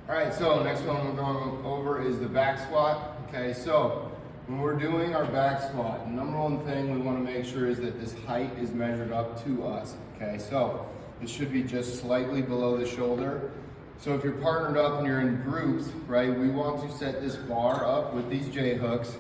All right, so next one we're going over is the back squat. Okay, so when we're doing our back squat, the number one thing we want to make sure is that this height is measured up to us. Okay, so it should be just slightly below the shoulder. So if you're partnered up and you're in groups, right, we want to set this bar up with these J hooks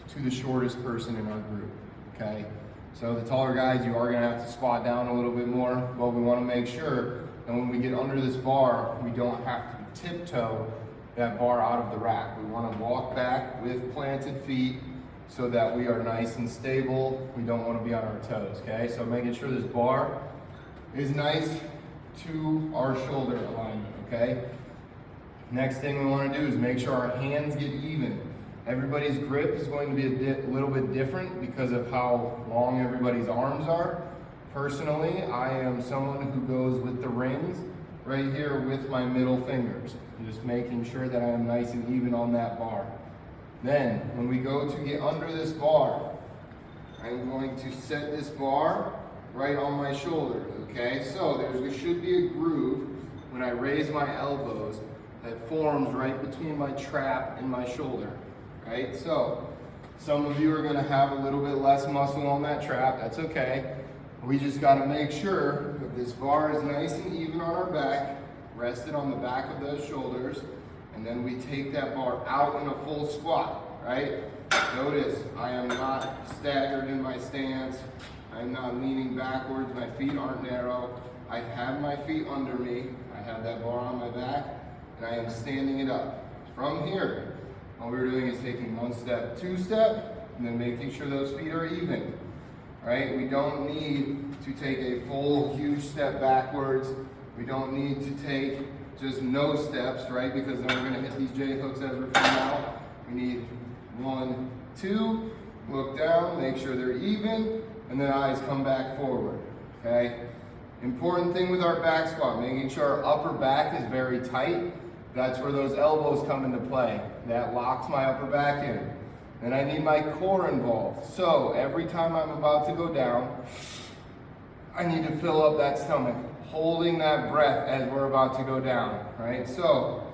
to the shortest person in our group. Okay, so the taller guys, you are going to have to squat down a little bit more, but we want to make sure that when we get under this bar, we don't have to tiptoe that bar out of the rack. We want to walk back with planted feet so that we are nice and stable. We don't want to be on our toes, okay? So making sure this bar is nice to our shoulder alignment, okay? Next thing we want to do is make sure our hands get even. Everybody's grip is going to be a little bit different because of how long everybody's arms are. Personally, I am someone who goes with the rings right here with my middle fingers, just making sure that I am nice and even on that bar. Then, when we go to get under this bar, I'm going to set this bar right on my shoulders, okay? So there should be a groove when I raise my elbows that forms right between my trap and my shoulder, right? So, some of you are gonna have a little bit less muscle on that trap, that's okay. We just gotta make sure that this bar is nice and even on our back, rested on the back of those shoulders, and then we take that bar out in a full squat, right? Notice, I am not staggered in my stance. I'm not leaning backwards, my feet aren't narrow. I have my feet under me, I have that bar on my back, and I am standing it up. From here, all we're doing is taking one step, two step, and then making sure those feet are even. Right? We don't need to take a full huge step backwards. We don't need to take just no steps, right? Because then we're gonna hit these J hooks as we're coming out. We need 1, 2, look down, make sure they're even, and then eyes come back forward, okay? Important thing with our back squat, making sure our upper back is very tight. That's where those elbows come into play. That locks my upper back in. And I need my core involved. So every time I'm about to go down, I need to fill up that stomach, holding that breath as we're about to go down, right? So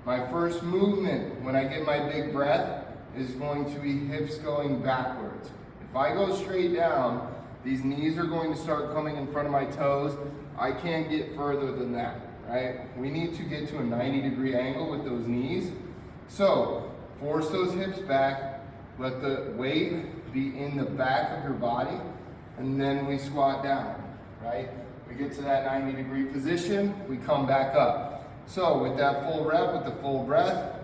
my first movement when I get my big breath is going to be hips going backwards. If I go straight down, these knees are going to start coming in front of my toes. I can't get further than that, right? We need to get to a 90-degree angle with those knees. So force those hips back. Let the weight be in the back of your body, and then we squat down, right? We get to that 90-degree position, we come back up. So with that full rep, with the full breath,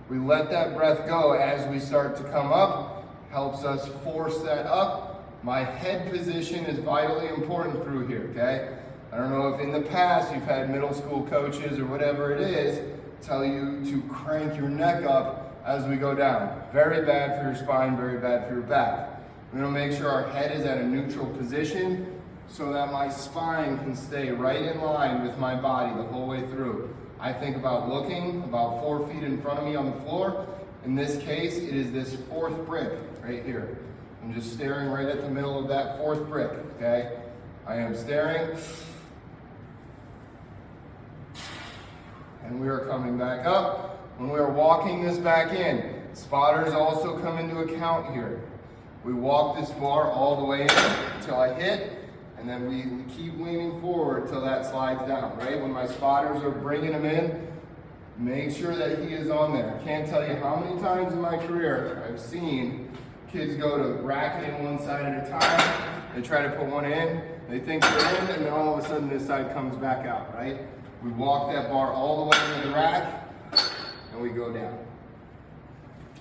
we let that breath go as we start to come up, helps us force that up. My head position is vitally important through here, okay? I don't know if in the past you've had middle school coaches or whatever it is, tell you to crank your neck up as we go down. Very bad for your spine, very bad for your back. We're gonna make sure our head is at a neutral position so that my spine can stay right in line with my body the whole way through. I think about looking about 4 feet in front of me on the floor. In this case, it is this 4th brick right here. I'm just staring right at the middle of that 4th brick, okay? I am staring. And we are coming back up. When we are walking this back in, spotters also come into account here. We walk this bar all the way in until I hit, and then we keep leaning forward till that slides down, right? When my spotters are bringing him in, make sure that he is on there. I can't tell you how many times in my career I've seen kids go to rack it in one side at a time. They try to put one in, they think they're in, and then all of a sudden this side comes back out, right? We walk that bar all the way into the rack, and we go down.